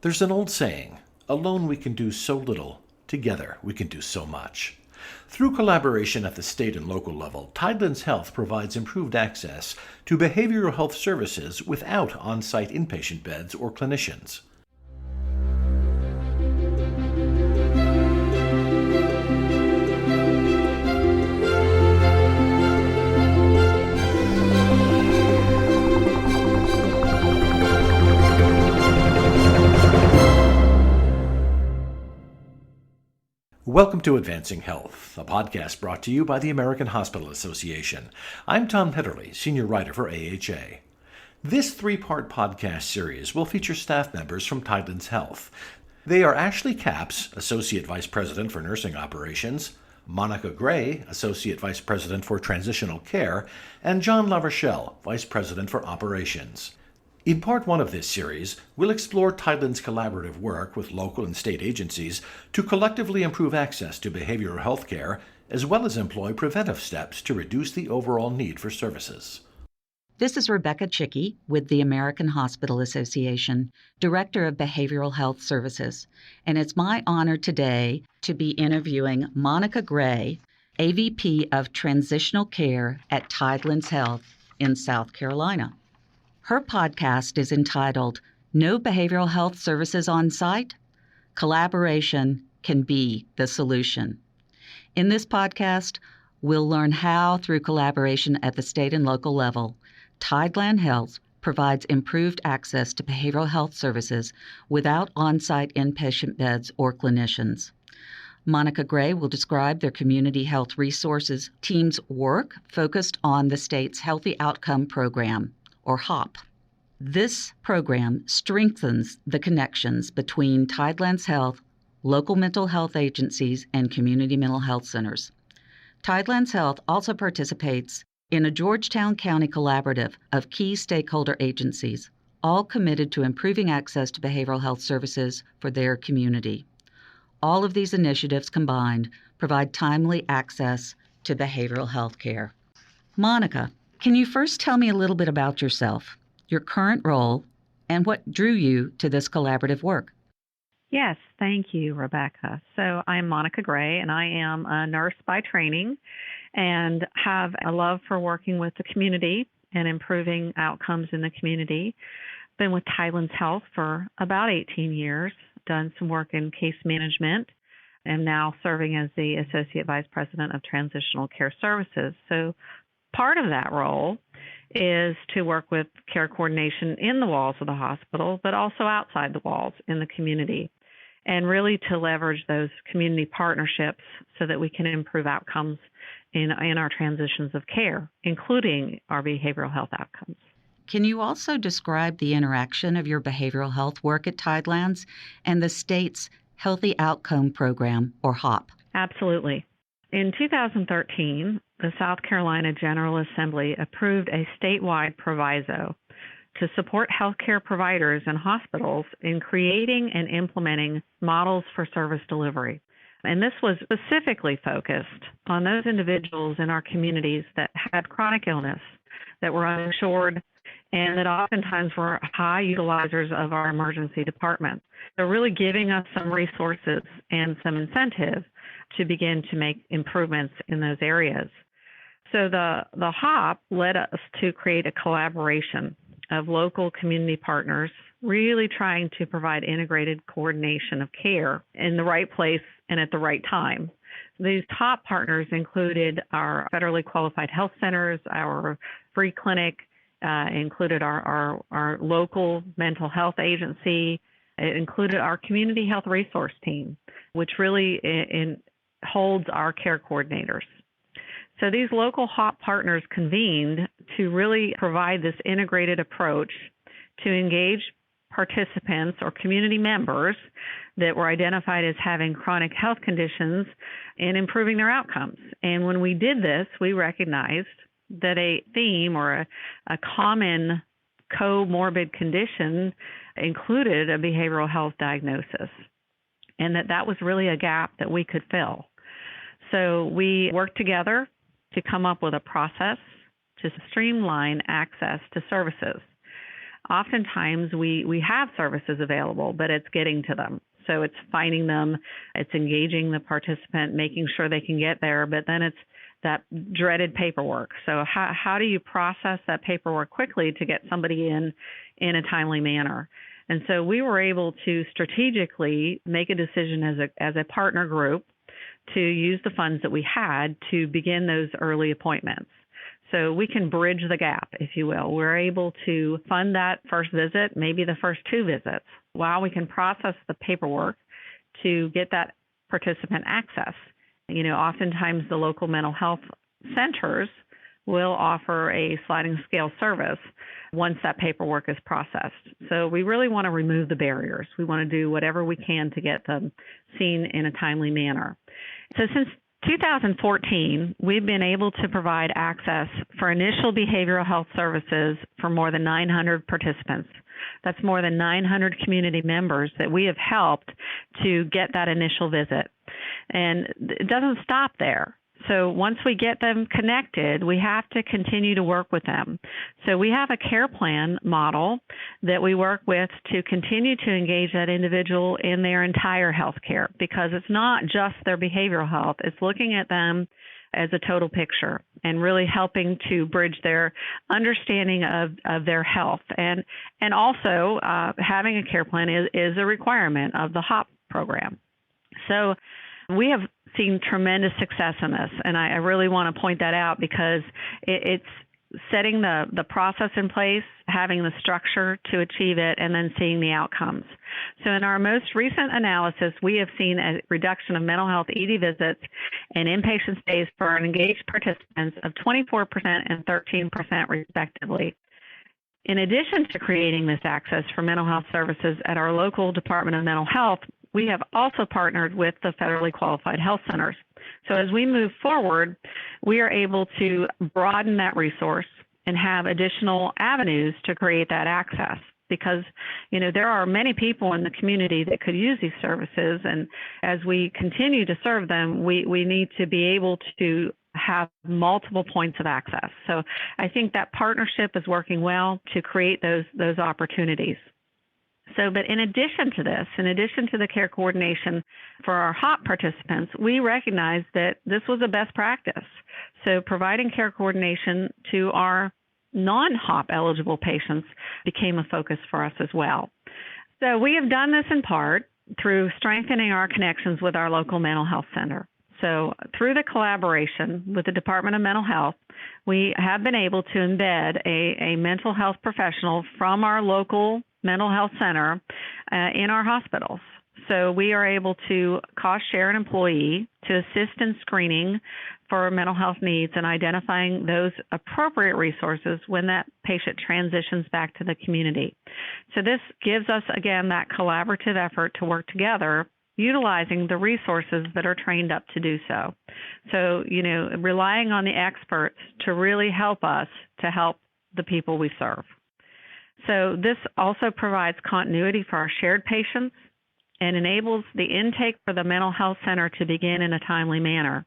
There's an old saying, alone we can do so little, together we can do so much. Through collaboration at the state and local level, Tidelands Health provides improved access to behavioral health services without on-site inpatient beds or clinicians. Welcome to Advancing Health, a podcast brought to you by the American Hospital Association. I'm Tom Hetterly, senior writer for AHA. This three-part podcast series will feature staff members from Tidelands Health. They are Ashley Capps, Associate Vice President for Nursing Operations, Monica Gray, Associate Vice President for Transitional Care, and John LaRochelle, Vice President for Operations. In part one of this series, we'll explore Tidelands' collaborative work with local and state agencies to collectively improve access to behavioral health care, as well as employ preventive steps to reduce the overall need for services. This is Rebecca Chickey with the American Hospital Association, Director of Behavioral Health Services, and it's my honor today to be interviewing Monica Gray, AVP of Transitional Care at Tidelands Health in South Carolina. Her podcast is entitled No Behavioral Health Services on Site? Collaboration can be the solution. In this podcast, we'll learn how, through collaboration at the state and local level, Tidelands Health provides improved access to behavioral health services without on-site inpatient beds or clinicians. Monica Gray will describe their Community Health Resources team's work focused on the state's Healthy Outcome Program, or HOP. This program strengthens the connections between Tidelands Health, local mental health agencies, and community mental health centers. Tidelands Health also participates in a Georgetown County collaborative of key stakeholder agencies, all committed to improving access to behavioral health services for their community. All of these initiatives combined provide timely access to behavioral health care. Monica, can you first tell me a little bit about yourself, your current role, and what drew you to this collaborative work? Yes, thank you, Rebecca. So I'm Monica Gray, and I am a nurse by training and have a love for working with the community and improving outcomes in the community. Been with Tidelands Health for about 18 years, done some work in case management, and now serving as the Associate Vice President of Transitional Care Services. So part of that role is to work with care coordination in the walls of the hospital, but also outside the walls in the community, and really to leverage those community partnerships so that we can improve outcomes in our transitions of care, including our behavioral health outcomes. Can you also describe the interaction of your behavioral health work at Tidelands and the state's Healthy Outcome Program, or HOP? Absolutely. In 2013, the South Carolina General Assembly approved a statewide proviso to support healthcare providers and hospitals in creating and implementing models for service delivery. And this was specifically focused on those individuals in our communities that had chronic illness, that were uninsured, and that oftentimes were high utilizers of our emergency department. They're really giving us some resources and some incentive to begin to make improvements in those areas. So the HOP led us to create a collaboration of local community partners, really trying to provide integrated coordination of care in the right place and at the right time. These HOP partners included our federally qualified health centers, our free clinic, included our local mental health agency. It included our community health resource team, which really holds our care coordinators. So these local HOP partners convened to really provide this integrated approach to engage participants or community members that were identified as having chronic health conditions and improving their outcomes. And when we did this, we recognized that a theme or a common comorbid condition included a behavioral health diagnosis, and that was really a gap that we could fill. So we worked together to come up with a process to streamline access to services. oftentimes we have services available, but it's getting to them. So it's finding them, it's engaging the participant, making sure they can get there, but then it's that dreaded paperwork. So how do you process that paperwork quickly to get somebody in a timely manner? And so we were able to strategically make a decision as a partner group to use the funds that we had to begin those early appointments. So we can bridge the gap, if you will. We're able to fund that first visit, maybe the first 2 visits, while we can process the paperwork to get that participant access. Oftentimes the local mental health centers will offer a sliding scale service once that paperwork is processed. So we really want to remove the barriers. We want to do whatever we can to get them seen in a timely manner. So since 2014, we've been able to provide access for initial behavioral health services for more than 900 participants. That's more than 900 community members that we have helped to get that initial visit. And it doesn't stop there. So once we get them connected, we have to continue to work with them. So we have a care plan model that we work with to continue to engage that individual in their entire health care, because it's not just their behavioral health. It's looking at them as a total picture and really helping to bridge their understanding of their health. And also having a care plan is a requirement of the HOP program. So we have seen tremendous success in this, and I really want to point that out because it's setting the process in place, having the structure to achieve it, and then seeing the outcomes. So in our most recent analysis, we have seen a reduction of mental health ED visits and inpatient stays for our engaged participants of 24% and 13% respectively. In addition to creating this access for mental health services at our local Department of Mental Health, we have also partnered with the federally qualified health centers. So as we move forward, we are able to broaden that resource and have additional avenues to create that access, because there are many people in the community that could use these services, and as we continue to serve them, we need to be able to have multiple points of access. So I think that partnership is working well to create those opportunities. But in addition to this, in addition to the care coordination for our HOP participants, we recognize that this was a best practice. So providing care coordination to our non-HOP eligible patients became a focus for us as well. So we have done this in part through strengthening our connections with our local mental health center. So through the collaboration with the Department of Mental Health, we have been able to embed a mental health professional from our local mental health center in our hospitals. So we are able to cost share an employee to assist in screening for mental health needs and identifying those appropriate resources when that patient transitions back to the community. So this gives us, again, that collaborative effort to work together, utilizing the resources that are trained up to do so. So, relying on the experts to really help us to help the people we serve. So this also provides continuity for our shared patients and enables the intake for the mental health center to begin in a timely manner.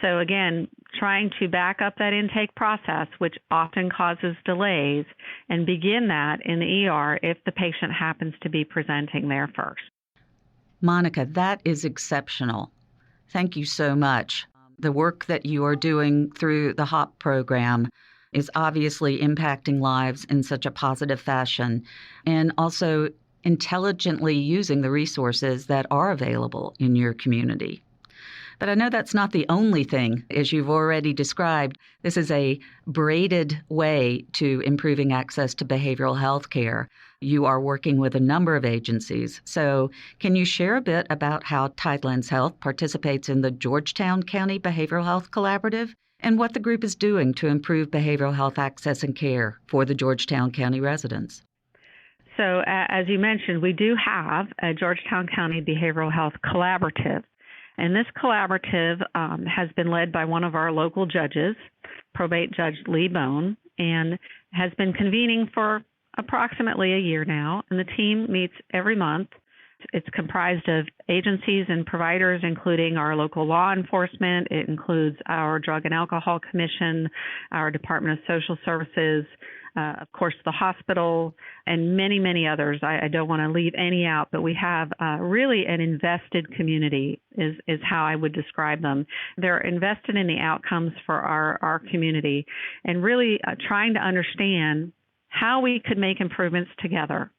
So again, trying to back up that intake process, which often causes delays, and begin that in the ER if the patient happens to be presenting there first. Monica, that is exceptional. Thank you so much. The work that you are doing through the HOP program is obviously impacting lives in such a positive fashion, and also intelligently using the resources that are available in your community. But I know that's not the only thing. As you've already described, this is a braided way to improving access to behavioral health care. You are working with a number of agencies. So can you share a bit about how Tidelands Health participates in the Georgetown County Behavioral Health Collaborative and what the group is doing to improve behavioral health access and care for the Georgetown County residents? So as you mentioned, we do have a Georgetown County Behavioral Health Collaborative. And this collaborative has been led by one of our local judges, probate Judge Lee Bone, and has been convening for approximately a year now. And the team meets every month. It's comprised of agencies and providers, including our local law enforcement. It includes our Drug and Alcohol Commission, our Department of Social Services, of course, the hospital, and many, many others. I don't want to leave any out, but we have really an invested community is how I would describe them. They're invested in the outcomes for our community and really trying to understand how we could make improvements together.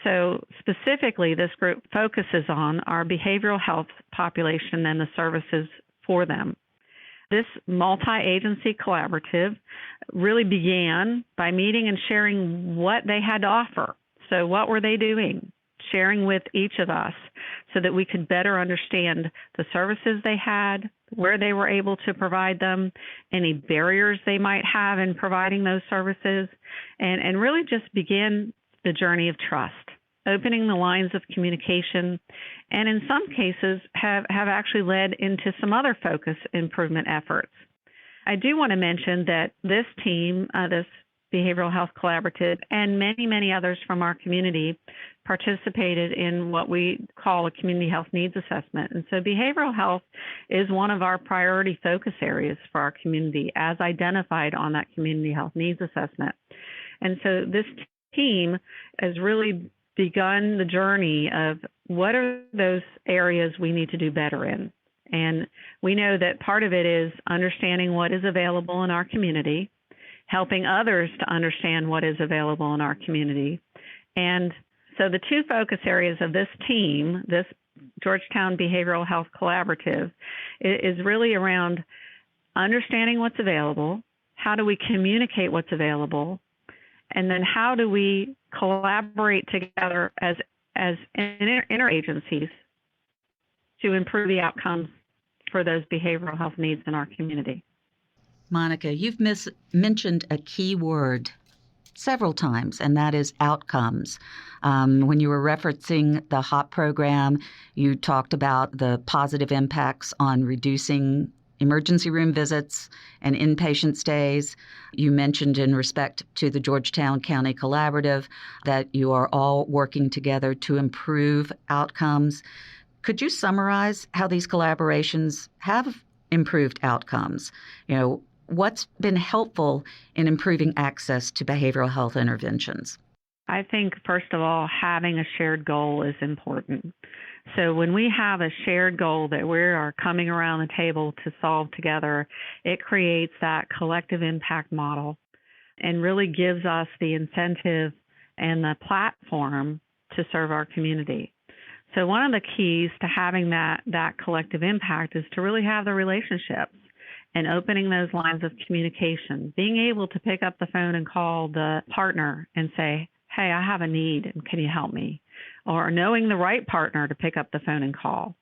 So specifically, this group focuses on our behavioral health population and the services for them. This multi-agency collaborative really began by meeting and sharing what they had to offer. So what were they doing? Sharing with each of us so that we could better understand the services they had, where they were able to provide them, any barriers they might have in providing those services, and really just begin the journey of trust, opening the lines of communication, and in some cases have actually led into some other focus improvement efforts. I do want to mention that this team, this Behavioral Health Collaborative, and many, many others from our community participated in what we call a community health needs assessment. And so behavioral health is one of our priority focus areas for our community as identified on that community health needs assessment. And so this team has really begun the journey of what are those areas we need to do better in. And we know that part of it is understanding what is available in our community, helping others to understand what is available in our community. And so the two focus areas of this team, this Georgetown Behavioral Health Collaborative, is really around understanding what's available, how do we communicate what's available, and then how do we collaborate together as interagencies to improve the outcomes for those behavioral health needs in our community. Monica, you've mentioned a key word several times, and that is outcomes. When you were referencing the HOP program, you talked about the positive impacts on reducing emergency room visits and inpatient stays. You mentioned in respect to the Georgetown County Collaborative that you are all working together to improve outcomes. Could you summarize how these collaborations have improved outcomes? What's been helpful in improving access to behavioral health interventions? I think, first of all, having a shared goal is important. So when we have a shared goal that we are coming around the table to solve together, it creates that collective impact model and really gives us the incentive and the platform to serve our community. So one of the keys to having that collective impact is to really have the relationships and opening those lines of communication, being able to pick up the phone and call the partner and say, hey, I have a need, and can you help me? Or knowing the right partner to pick up the phone and call.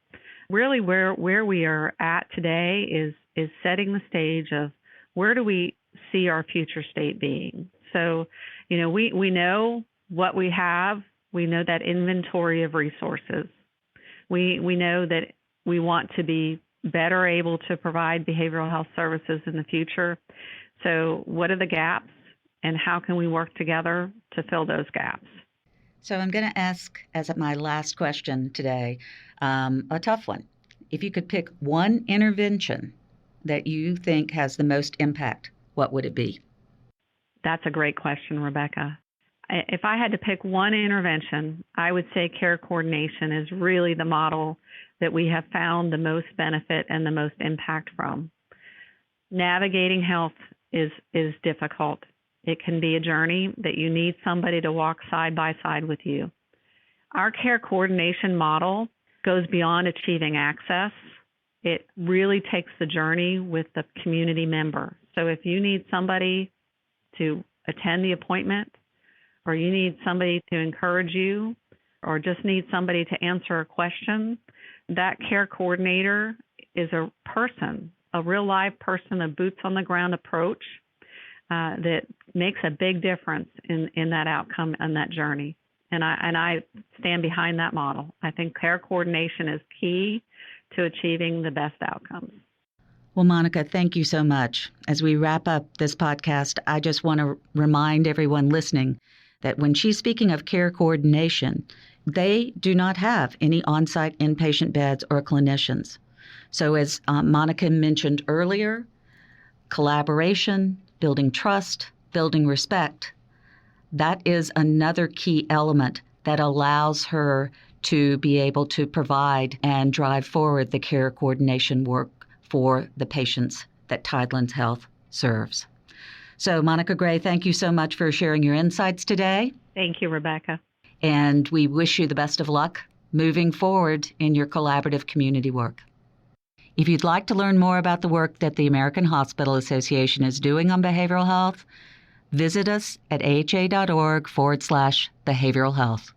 Really where we are at today is setting the stage of where do we see our future state being. So, we know what we have. We know that inventory of resources. We know that we want to be better able to provide behavioral health services in the future. So what are the gaps and how can we work together to fill those gaps? So I'm going to ask, as my last question today, a tough one. If you could pick one intervention that you think has the most impact, what would it be? That's a great question, Rebecca. If I had to pick one intervention, I would say care coordination is really the model that we have found the most benefit and the most impact from. Navigating health is difficult. It can be a journey that you need somebody to walk side by side with you. Our care coordination model goes beyond achieving access. It really takes the journey with the community member. So if you need somebody to attend the appointment, or you need somebody to encourage you, or just need somebody to answer a question, that care coordinator is a person, a real live person, a boots on the ground approach that makes a big difference in that outcome and that journey. And I stand behind that model. I think care coordination is key to achieving the best outcomes. Well, Monica, thank you so much. As we wrap up this podcast, I just want to remind everyone listening that when she's speaking of care coordination, they do not have any on-site inpatient beds or clinicians. So as Monica mentioned earlier, collaboration, building trust, building respect, that is another key element that allows her to be able to provide and drive forward the care coordination work for the patients that Tidelands Health serves. So, Monica Gray, thank you so much for sharing your insights today. Thank you, Rebecca. And we wish you the best of luck moving forward in your collaborative community work. If you'd like to learn more about the work that the American Hospital Association is doing on behavioral health, visit us at aha.org/behavioral health.